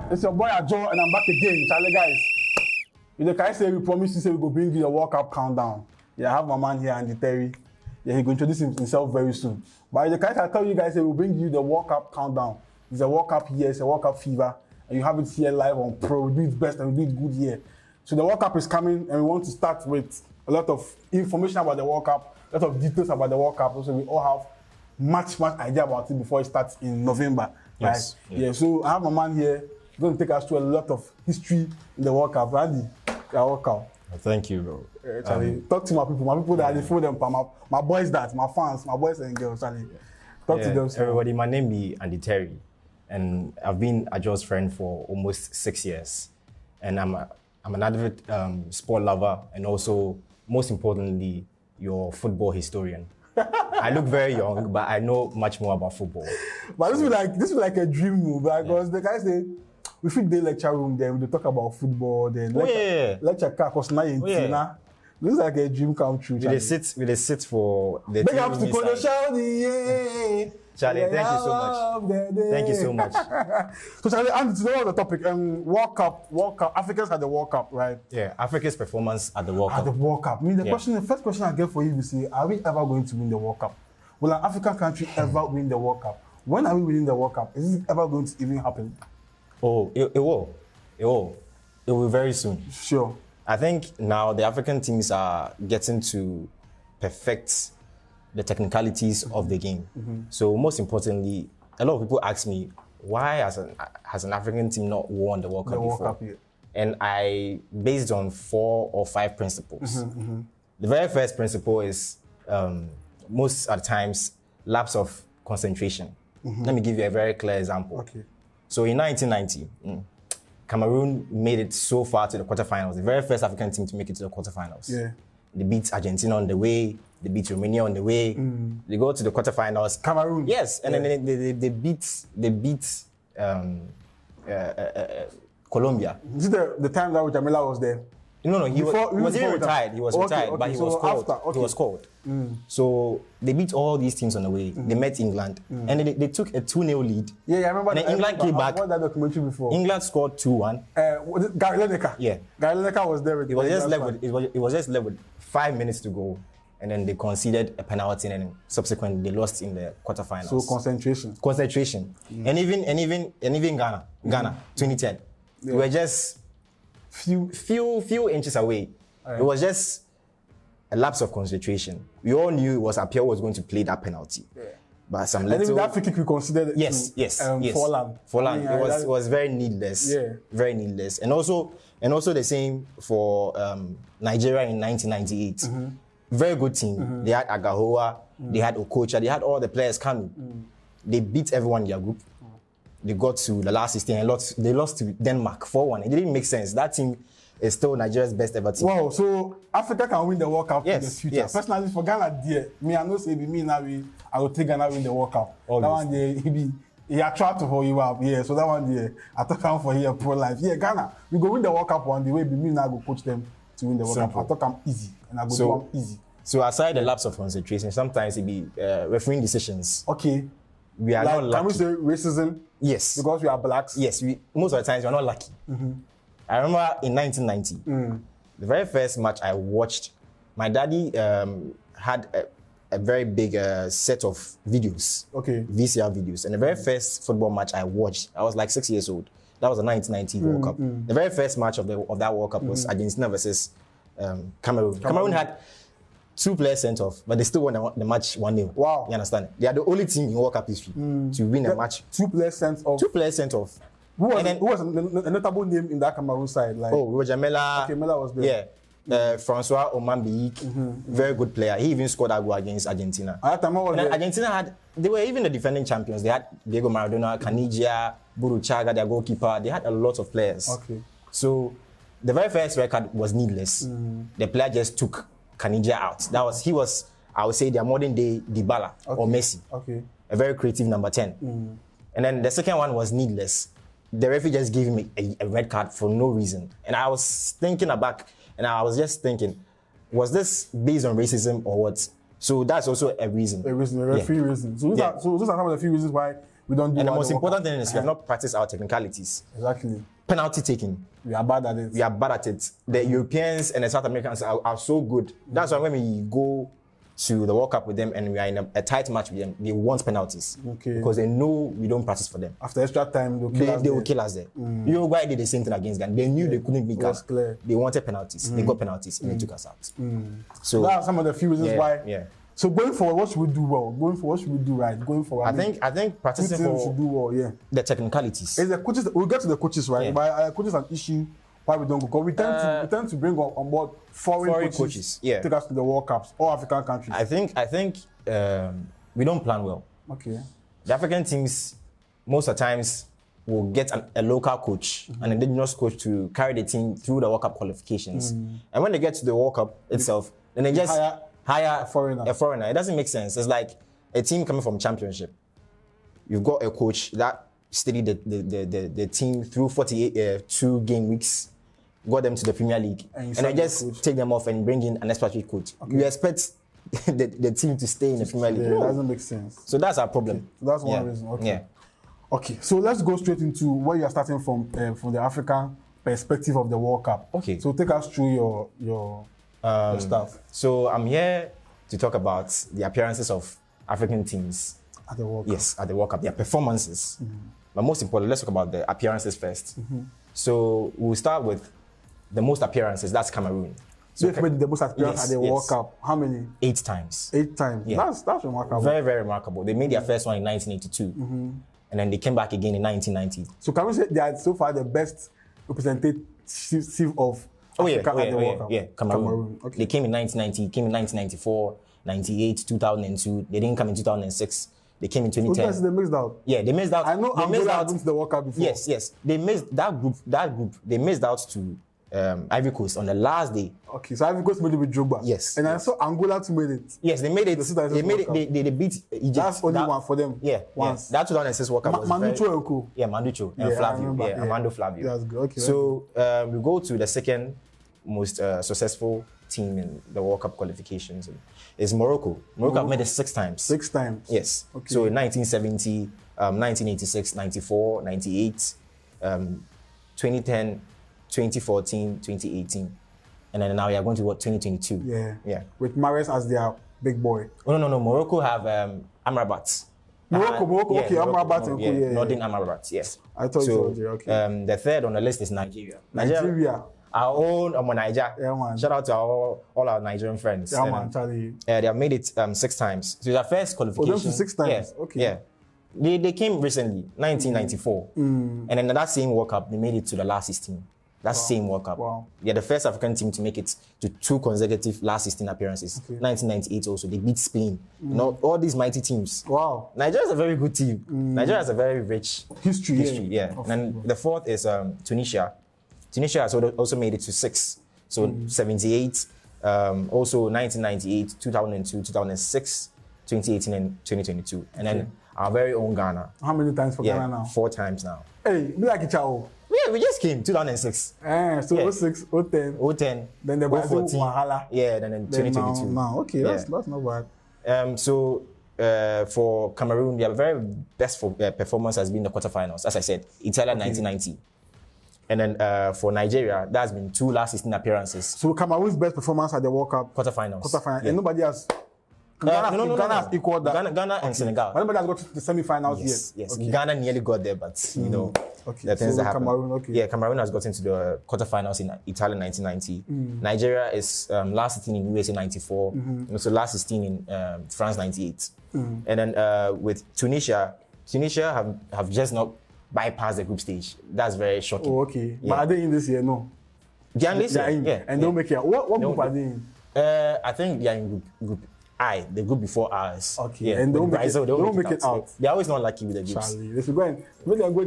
It's your boy Ajo, and I'm back again. Charlie, guys. You know, can I say we promise you say we go bring you the World Cup countdown? Yeah, I have my man here, Andy Terry. Yeah, he will introduce himself very soon. But the guys I tell you guys, we'll bring you the World Cup countdown. It's a World Cup year, it's a World Cup fever, and you have it here live on Prrrr. We do it best and we do it good here. So the World Cup is coming, and we want to start with a lot of information about the World Cup, a lot of details about the World Cup, so we all have much idea about it before it starts in November. Yes. Right? Yeah. So I have my man here. He's going to take us through a lot of history in the World Cup. Andy, you're welcome. Thank you, bro. Charlie, talk to my people that they follow them, my boys, my fans, my boys and girls. Charlie, talk to them. Everybody, my name is Andy Terry, and I've been Ajo's friend for almost 6 years, and I'm an avid sport lover, and also, most importantly, your football historian. I look very young, but I know much more about football. But this is like a dream move, because the guys say we fit the lecture room there, we talk about football, then lecture car cost 9. This is like a dream come true. We sit for the big ups to Kono Charlie, thank you so much. Thank you so much. So Charlie, and today on the topic, World Cup. Africans had the World Cup, right? Yeah, Africa's performance at the World Cup. At the World Cup. I mean, the first question I get for you is, are we ever going to win the World Cup? Will an African country ever win the World Cup? When are we winning the World Cup? Is it ever going to even happen? Oh, it will. It will very soon. Sure. I think now the African teams are getting to perfect the technicalities of the game. So most importantly, a lot of people ask me, why has an African team not won the World Cup before? And I based on 4 or 5 principles. The very first principle is most of the times lapse of concentration. Let me give you a very clear example. Okay. So in 1990, Cameroon made it so far to the quarterfinals. The very first African team to make it to the quarterfinals. Yeah. They beat Argentina on the way. They beat Romania on the way. They go to the quarterfinals. Cameroon. Yes, and then they beat Colombia. Is it the time that Jamila was there? No, he was even retired. He was retired, but he was called. He was called. So they beat all these teams on the way. They met England, and they took a 2-0 lead. Yeah, I remember. And then England came back. I watched that documentary before. England scored 2-1. Gary Lineker. Yeah, Gary Lineker was there. It was just left with 5 minutes to go, and then they conceded a penalty, and then subsequently they lost in the quarterfinals. So concentration. And even Ghana 2010, we were just few inches away. It was just a lapse of concentration. We all knew it was Appiah was going to play that penalty. But some little... And that free kick we considered yes. Forlan. It was very needless. Yeah. Very needless. And also the same for Nigeria in 1998. Very good team. They had Agahoa, they had Okocha, they had all the players coming. They beat everyone in their group. They got to the last 16 and they lost to Denmark 4-1. It didn't make sense. That team is still Nigeria's best ever team. Wow, so Africa can win the World Cup in the future. Yes. Personally, for Ghana, dear, I know say me now I will take Ghana win the World Cup. Always. That one day he attracted for you up. Yeah, so that one day I took him for here pro life. Yeah, Ghana, we go win the World Cup one day. Me now go coach them to win the World Cup. I thought I'm easy and I go do them easy. So aside the lapse of concentration, sometimes it be refereeing decisions. Okay. We are not lucky. Can we say racism? Yes. Because we are blacks? Yes, most of the times we are not lucky. I remember in 1990, the very first match I watched, my daddy had a very big set of videos, VCR videos. And the very first football match I watched, I was like 6 years old. That was the 1990 World Cup. The very first match of that World Cup was Argentina versus Cameroon. Cameroon had 2 players sent off, but they still won the match 1-0. Wow. You understand? They are the only team in World Cup history to win a match. 2 players sent off. 2 players sent off. Who was a notable name in that Cameroon side? Like, Roger Mela. Okay, Mela was there. Yeah. Francois Omambiik, very good player. He even scored a goal against Argentina. Argentina they were even the defending champions. They had Diego Maradona, Caniggia, Buruchaga, their goalkeeper. They had a lot of players. Okay. So the very first record was needless. The player just took Caniggia out. He was, I would say, their modern day Dybala or Messi. Okay. A very creative number 10. And then the second one was needless. The referee just gave him a red card for no reason. And I was thinking back, and I was just thinking, was this based on racism or what? So that's also a reason. A reason, a referee reason. So those are some of the few reasons why we don't do. And the most important thing is we have not practiced our technicalities. Exactly. Penalty taking. We are bad at it. We are bad at it. The Europeans and the South Americans are so good. That's why when we go to the World Cup with them and we are in a tight match with them, they want penalties. Okay. Because they know we don't practice for them. After extra time, they will kill us there. Uruguay did the same thing against Ghana. They knew they couldn't beat Ghana. Clear. They wanted penalties. They got penalties and they took us out. So that's some of the few reasons why. Yeah. So going forward, what should we do well? Going forward, what should we do right? Going forward, I think practicing for should do well. Yeah. The technicalities. Is the coaches? We'll get to the coaches, right? Yeah. But coaches an issue why we don't go. Because we tend to bring on board foreign coaches. Yeah. Take us to the World Cups, all African countries. I think we don't plan well. Okay. The African teams, most of the times, will get a local coach, an indigenous coach to carry the team through the World Cup qualifications. And when they get to the World Cup itself, then they just hire a foreigner. It doesn't make sense. It's like a team coming from championship. You've got a coach that studied the team through 2 game weeks, got them to the Premier League, and then just take them off and bring in an expatriate coach. Okay. You expect the team to stay in the Premier League? Yeah, it doesn't make sense. So that's our problem. Okay. So that's one reason. Okay. Yeah. Okay, so let's go straight into where you are starting from the African perspective of the World Cup. Okay. So take us through your stuff. So I'm here to talk about the appearances of African teams at the World Cup. Yes, at the World Cup, their performances. But most importantly, let's talk about the appearances first. So we'll start with the most appearances. That's Cameroon. So they've made the most appearances at the World Cup. How many? 8 times. 8 times. Yeah. That's remarkable. Very, very remarkable. They made their first one in 1982. And then they came back again in 1990. So can we say they are so far the best representative of Africa at the World Cup? Yeah, Cameroon. Okay. They came in 1990, came in 1994, 98, 2002. They didn't come in 2006. They came in 2010. So they missed out. Yeah, they missed out. I know they missed out to the World Cup before. Yes. They missed that group. They missed out to Ivory Coast on the last day. Okay, so Ivory Coast made it with Drogba. Yes. And I saw Angola to made it. Yes, they made it. They made it. They beat Egypt. That's only one for them. Yeah, once. Yeah. That 2006 World Cup was Manucho and Co. Yeah, Manucho and Flavio. Yeah, Armando Flavio. That's good. Okay. So we go to the second most successful team in the World Cup qualifications. It's Morocco. Morocco have made it 6 times. 6 times? Yes. Okay. So in 1970, 1986, 94, 98, 2010, 2014, 2018. And then now we are going to 2022. Yeah. With Mahrez as their big boy. Oh, no. Morocco have Amrabat. Morocco. Yeah, okay, Amrabat and Co. Yeah, Northern Amrabat, yes. I thought so. Okay. The third on the list is Nigeria. Our own Niger. Yeah, man. Shout out to all our Nigerian friends. Yeah, man, Charlie. They have made it 6 times. So their first qualification. Oh, them 6 times? Yeah. Okay. Yeah. They came recently, 1994. And then in that same World Cup, they made it to the last 16. That same World Cup. Wow. They're the first African team to make it to 2 consecutive last 16 appearances. Okay. 1998 also, they beat Spain. You know, all these mighty teams. Wow. Nigeria is a very good team. Nigeria has a very rich history. Yeah. And then the fourth is Tunisia. Tunisia has also made it to 6. So 78, also 1998, 2002, 2006, 2018, and 2022. And then our very own Ghana. How many times for Ghana now? 4 times now. Hey, be like a child. Yeah, we just came 2006. So 06, 010. 010. Then the Brazil Wahala. Yeah, then 2022. Now, okay, that's not bad. So for Cameroon, their very best performance has been the quarterfinals. As I said, Italy 1990. And then for Nigeria, that's been 2 last 16 appearances. So Cameroon's best performance at the World Cup? Quarterfinals. Yeah. And nobody has... Ghana has equaled that. Ghana and Senegal. But nobody has got to the semi-finals yet. Yes. Okay. Ghana nearly got there, but you know, the things that happen. Cameroon has gotten to the quarterfinals in Italy in 1990. Nigeria is last 16 in USA 94. So last 16 in France 98. And then with Tunisia have just not bypassed the group stage. That's very shocking. Oh, okay. Yeah. But are they in this year? No. They are in this year. Yeah. And they'll make it. What group are they in? I think they are in group I, the group before ours. Okay. Yeah. And they'll make it out. They're always not lucky with the groups. Charlie, they should go and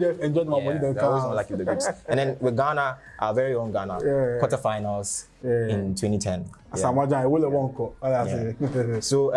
just enjoy my money. They're always not lucky with the groups. And then with Ghana, our very own Ghana, quarterfinals in 2010. So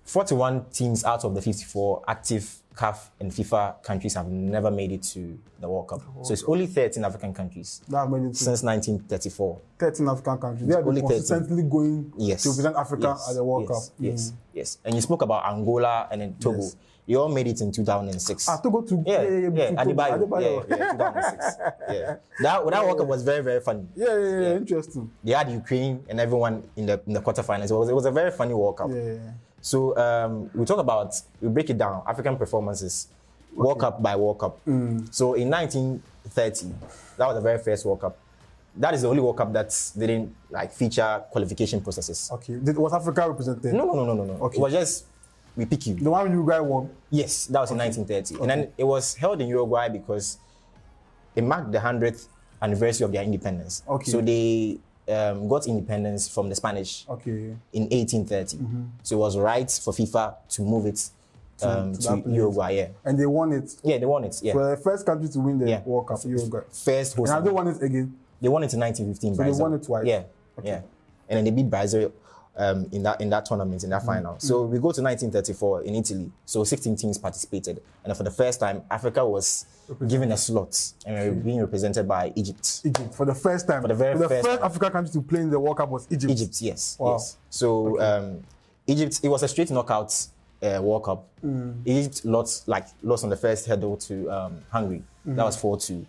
41 teams out of the 54 active CAF and FIFA countries have never made it to the World Cup. So it's only 13 African countries since 1934. 13 African countries. They have been consistently going to represent Africa at the World Cup. Yes. And you spoke about Angola and then Togo. They all made it in 2006. To go to Adebayo. 2006. Yeah. That World Cup was very, very funny. Yeah, interesting. They had Ukraine and everyone in the quarterfinals. It was a very funny World Cup. Yeah. So we break it down, African performances, World Cup by World Cup. So in 1930, that was the very first World Cup. That is the only World Cup that didn't feature qualification processes. Okay. Was Africa represented? No. Okay. It was just we pick you. The one Uruguay won? Yes, that was in 1930. Okay. And then it was held in Uruguay because it marked the 100th anniversary of their independence. Okay. So they got independence from the Spanish in 1830. So it was right for FIFA to move it to Uruguay. Yeah. And they won it? Yeah, they won it. Yeah. So the first country to win the World Cup, Uruguay. First host. And they won it again? They won it in 1915. So Brazil. they won it twice? Yeah. Okay. Yeah. And then they beat Brazil in that tournament, in that final. So we go to 1934 in Italy. So 16 teams participated. And for the first time, Africa was given a slot and we were being represented by Egypt. Egypt, for the first time. For the first African country to play in the World Cup was Egypt. Egypt, yes. Wow. Yes. So Egypt, it was a straight knockout World Cup. Egypt lost on the first hurdle to Hungary. That was 4-2.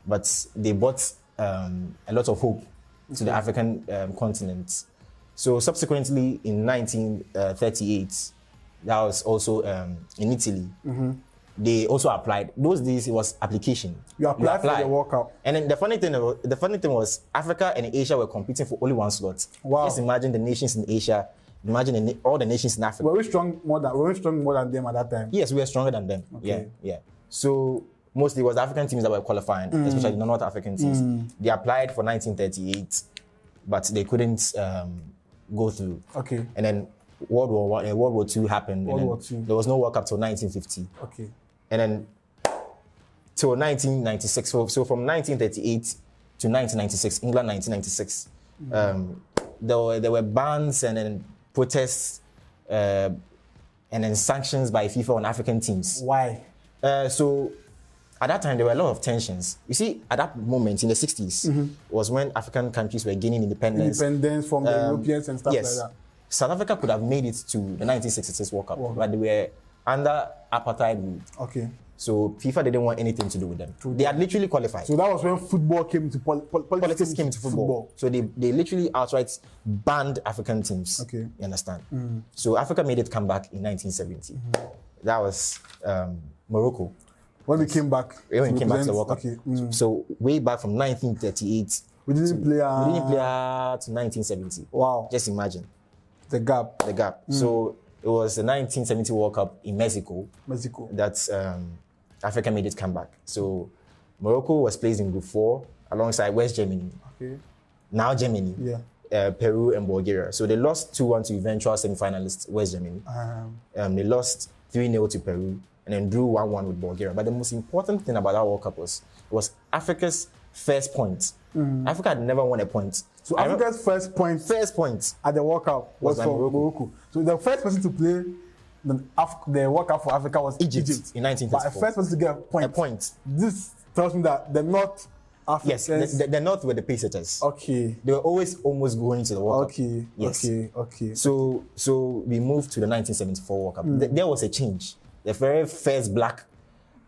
But they brought a lot of hope to the African continent. So subsequently in 1938, that was also in Italy. They also applied. Those days it was application. You applied for the World Cup. And then the funny thing was Africa and Asia were competing for only one slot. Wow. Just imagine the nations in Asia. Imagine all the nations in Africa. Were we strong more than them at that time? Yes, we were stronger than them. Okay. Yeah. So mostly it was African teams that were qualifying, especially the North African teams. They applied for 1938, but they couldn't go through. Okay. And then World War II happened. There was no World Cup till 1950. Okay. And then till 1996. So from 1938 to 1996, England 1996, there were bans and then protests and then sanctions by FIFA on African teams. Why? So at that time, there were a lot of tensions. You see, at that moment in the 60s was when African countries were gaining independence. Independence from the Europeans and stuff like that. South Africa could have made it to the 1966 World Cup, but they were under apartheid rule. Okay. So FIFA didn't want anything to do with them. They had literally qualified. So that was when football came to politics came to football. So they literally outright banned African teams. Okay. You understand? So Africa made it come back in 1970. That was Morocco. When we came back. When we came back to the World Cup. Okay. So way back from 1938. We didn't play to 1970. Wow. Just imagine. The gap. So it was the 1970 World Cup in Mexico. That Africa made it come back. So Morocco was placed in Group 4 alongside West Germany. Okay. Now Germany. Yeah. Peru and Bulgaria. So they lost 2-1 to eventual semi-finalists West Germany. They lost 3-0 to Peru and then drew 1-1 with Bulgaria. But the most important thing about that World Cup was Africa's first point. Africa had never won a point. So Africa's first point at the World Cup was from Morocco. So the first person to play the World Cup for Africa was Egypt in 1934. But the first person to get a point. This tells me that the North Africans... Yes, the North were the pace setters. Okay. They were always almost going to the World Cup. Yes. Okay. So we moved to the 1974 World Cup. There was a change. The very first black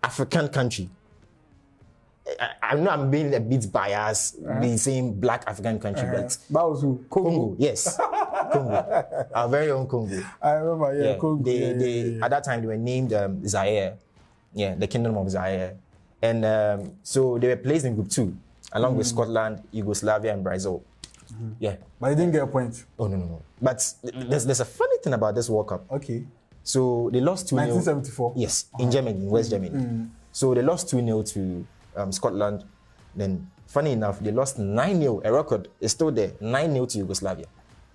African country. I know I'm being a bit biased, being saying black African country, but that was who? Congo, yes. Congo. Our very own Congo. I remember, Congo. At that time, they were named Zaire. Yeah, the Kingdom of Zaire. And so they were placed in Group 2, along with Scotland, Yugoslavia, and Brazil. Yeah. But they didn't get a point. Oh, no. But there's a funny thing about this World Cup. Okay. So they lost 2-0. 1974? Yes, in Germany, in West Germany. So they lost 2-0 to Scotland. Then, funny enough, they lost 9-0. A record is still there. 9-0 to Yugoslavia.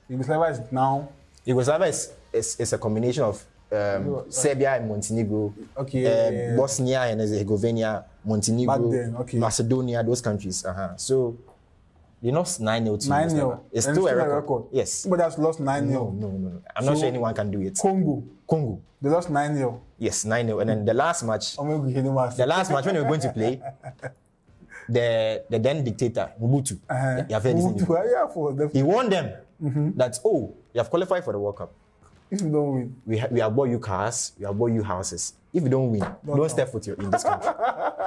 Yugoslavia is now? Yugoslavia is a combination of Serbia and Montenegro. Okay. Bosnia and Herzegovina, Montenegro, Macedonia, those countries. So they lost 9-0 to Yugoslavia. It's still a record. Yes. But that's lost 9-0. No. I'm not sure anyone can do it. Congo. They lost 9-0. Yes, 9-0. And then the last match when they were going to play, the then dictator, Mobutu, you have heard his name. He warned them that, you have qualified for the World Cup. If you don't win, we have bought you cars, we have bought you houses. If you don't win, don't step foot in this country.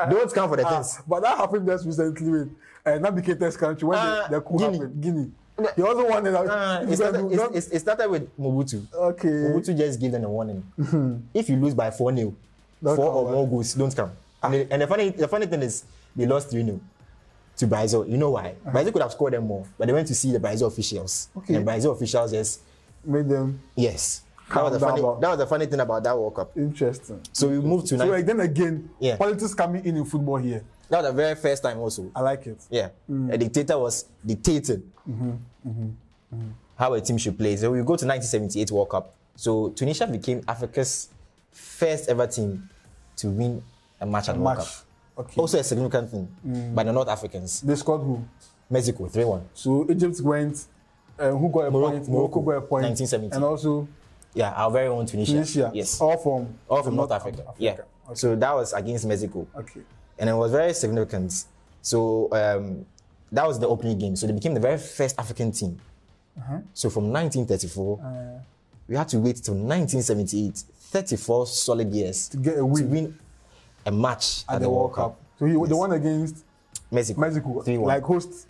Don't come for the things. But that happened just recently with Navigator's country when the coup happened. Guinea. He also wanted it started with Mobutu. Okay. Mobutu just gave them a warning. If you lose by 4-0, 4 or more goals, don't come. And the funny thing is, they lost 3-0 to Brazil. You know why? Brazil could have scored them more, but they went to see the Brazil officials. Okay. And Brazil officials just made them. Yes. That was the funny thing about that World Cup. Interesting. So we moved to. So then again, politics coming in football here. That was the very first time also. I like it. Yeah. A dictator was dictated how a team should play. So we go to 1978 World Cup. So Tunisia became Africa's first ever team to win a match at the World Cup. Okay. Also a significant thing by the North Africans. They scored who? Mexico, 3-1. So Egypt went, who got a point? Morocco got a point. 1970. And also? Yeah, our very own Tunisia. Yes. All from North Africa. Yeah. Okay. So that was against Mexico. Okay. And it was very significant. So that was the opening game. So they became the very first African team. So from 1934, we had to wait till 1978, 34 solid years to get a win. To win a match at the World Cup. So he the one against Mexico. 3-1. Like host.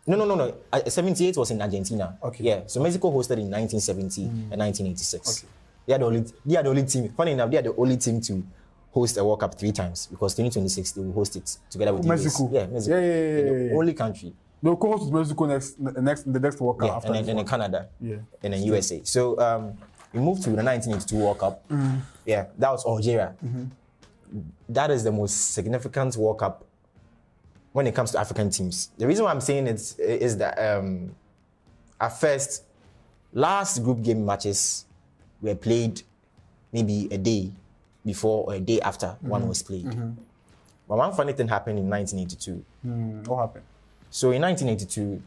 No. 78 was in Argentina. Okay. Yeah. So Mexico hosted in 1970 and 1986. Okay. They are the only team. Funny enough, they are the only team to host a World Cup 3 times because 2026 they will host it together with Mexico. The US. Yeah, Mexico. Yeah. The only country. They'll co-host with Mexico the next World Cup. Yeah, after and then Canada. Yeah. And then USA. So we moved to the 1982 World Cup. Yeah, that was Algeria. That is the most significant World Cup when it comes to African teams. The reason why I'm saying it is that at first, last group game matches were played maybe a day before or a day after one was played. But one funny thing happened in 1982. What happened? So in 1982,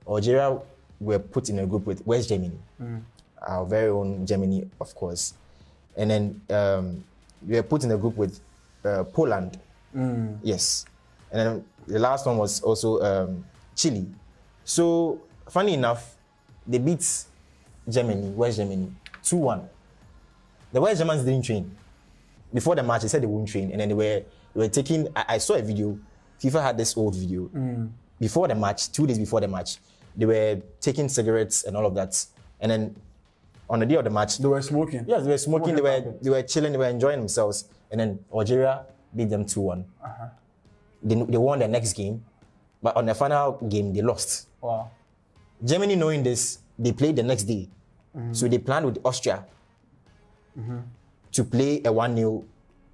Algeria were put in a group with West Germany, our very own Germany, of course. And then we were put in a group with Poland. Yes. And then the last one was also Chile. So funny enough, they beat West Germany, 2-1. The West Germans didn't train. Before the match, they said they wouldn't train. And then they were taking, I saw a video, FIFA had this old video. Before the match, 2 days before the match, they were taking cigarettes and all of that. And then on the day of the match, they were smoking. Yes, they were smoking, they were chilling, they were enjoying themselves. And then Algeria beat them 2-1. They won their next game, but on the final game, they lost. Wow. Germany, knowing this, they played the next day. So they planned with Austria to play a 1-0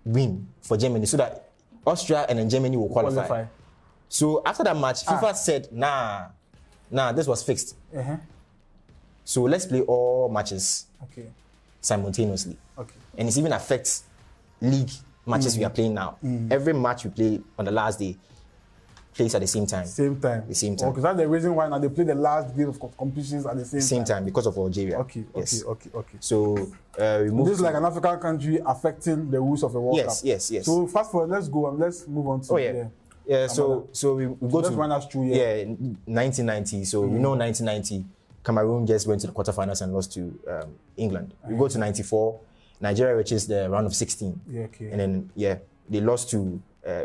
win for Germany so that Austria and then Germany will qualify. So after that match, FIFA said, nah, this was fixed. So let's play all matches simultaneously. And it even affects league matches we are playing now. Every match we play on the last day plays at the same time. The same time. Okay, that's the reason why now they play the last game of competitions at the same time. Because of Algeria. Okay. So we moved. This is like an African country affecting the rules of the World Cup. Yes. So fast forward, let's go and let's move on to so we go to run us through 1990. So we know 1990 Cameroon just went to the quarterfinals and lost to England. We go to 94, Nigeria reaches the round of 16. And then they lost to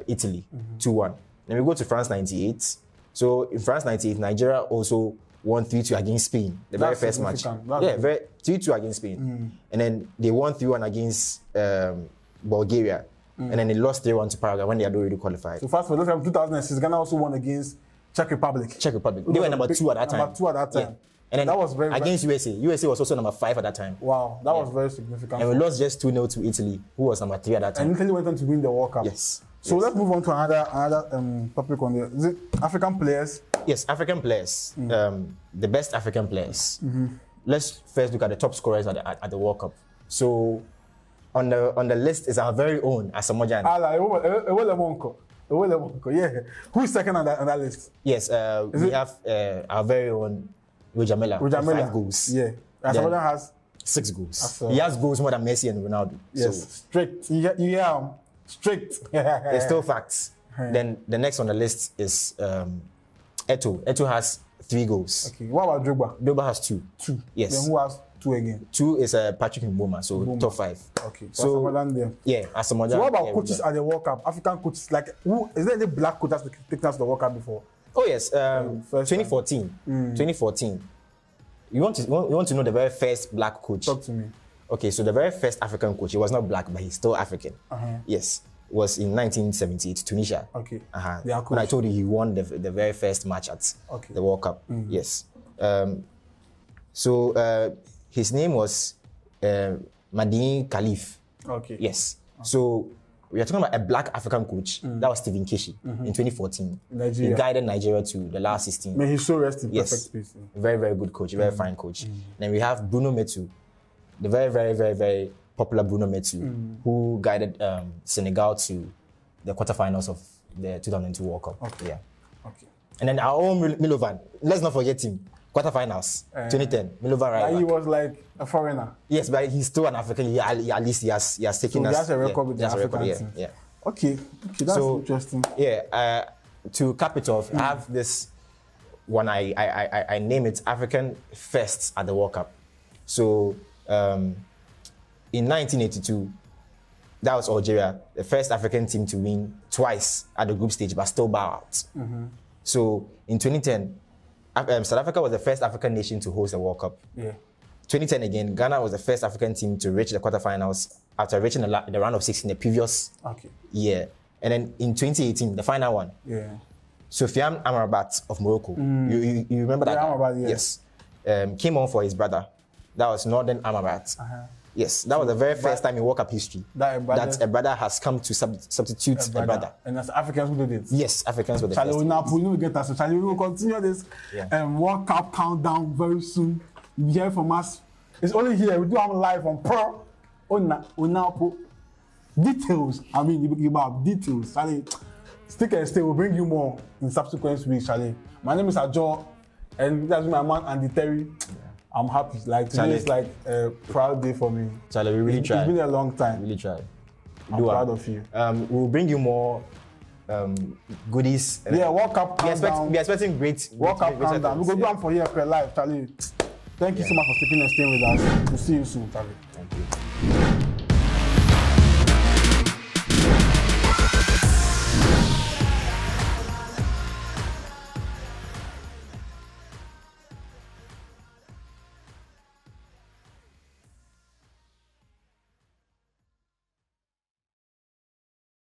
Italy 2-1. Then we go to France 98. So in France 98, Nigeria also won 3-2 against Spain, the very first match. 3-2 against Spain. And then they won 3-1 against Bulgaria. And then they lost 3-1 to Paraguay when they had already qualified. So fast forward, 2006, Ghana also won against Czech Republic. They were number 2 at that time. Number 2 at that time. Yeah. And then that was very against USA. USA was also number 5 at that time. Wow, that was very significant. And we lost just 2-0 to Italy, who was number 3 at that time. And Italy went on to win the World Cup. Yes. So let's move on to another topic on the is it African players. Yes, African players. The best African players. Let's first look at the top scorers at the World Cup. So on the list is our very own Asamoah Gyan. Yeah. Who's second on that list? Yes, we have our very own Rojamela. 5 goals. Yeah. Asamoah has 6 goals. He has goals more than Messi and Ronaldo. Yes, so strict. Yeah, strict. It's still facts. Then the next on the list is Eto'o. Eto'o has 3 goals. Okay. What about Drogba? Drogba has 2. 2. Yes. Then who has 2 again. 2 is Patrick Mboma, so top 5. Okay. So yeah, Asamoah. So what about coaches at the World Cup? African coaches, like who is there any black coaches that taken us to the World Cup before? Oh yes, 2014. 2014. You want to know the very first black coach? Talk to me. Okay, so the very first African coach, he was not black, but he's still African. Yes, was in 1978, Tunisia. Okay. When I told you he won the very first match at the World Cup. Yes. So his name was Madini Khalif. Okay. Yes. So we are talking about a black African coach. That was Stephen Keshi in 2014. Nigeria. He guided Nigeria to the last 16. May he so rest in perfect peace. Very, very good coach, very fine coach. Then we have Bruno Metsu, the very, very, very, very popular Bruno Metsu, who guided Senegal to the quarterfinals of the 2002 World Cup. Okay. Yeah. Okay. And then our own Milovan, let's not forget him. Quarterfinals, 2010, Milovan right. He was like a foreigner. Yes, but he's still an African. At least he has taken us. He has a record with the African team. Yeah. Okay, that's interesting. Yeah, to cap it off, I have this one. I name it African Firsts at the World Cup. So in 1982, that was Algeria, the first African team to win twice at the group stage, but still bow out. So in 2010. South Africa was the first African nation to host a World Cup. Yeah. 2010 again, Ghana was the first African team to reach the quarterfinals after reaching the round of 16 the previous year. And then in 2018, the final one. Yeah. Sofiane Amrabat of Morocco. You remember that? Amrabat, yes. Came on for his brother. That was Northern Amrabat. Yes, that was the very first time in World Cup history that a brother has come to substitute a brother. And that's Africans who did it. Yes, Africans were the first. We will get that. Charlie, we will continue this World Cup countdown very soon. You'll be hearing from us. It's only here. We do have live on Prrrr. Details. I mean, you have details. Charlie, stick and stay. We'll bring you more in subsequent weeks, Charlie. My name is Ajo, and that's my man Andy Terry. I'm happy. Like today is like a proud day for me. Charlie, we really tried. It's been a long time. Really tried. I'm proud of you. We'll bring you more goodies. Yeah, World Cup countdown. Be expecting great World Cup countdown. We'll go do them for here per live, Charlie. Thank you so much for sticking and staying with us. We'll see you soon, Charlie. Thank you.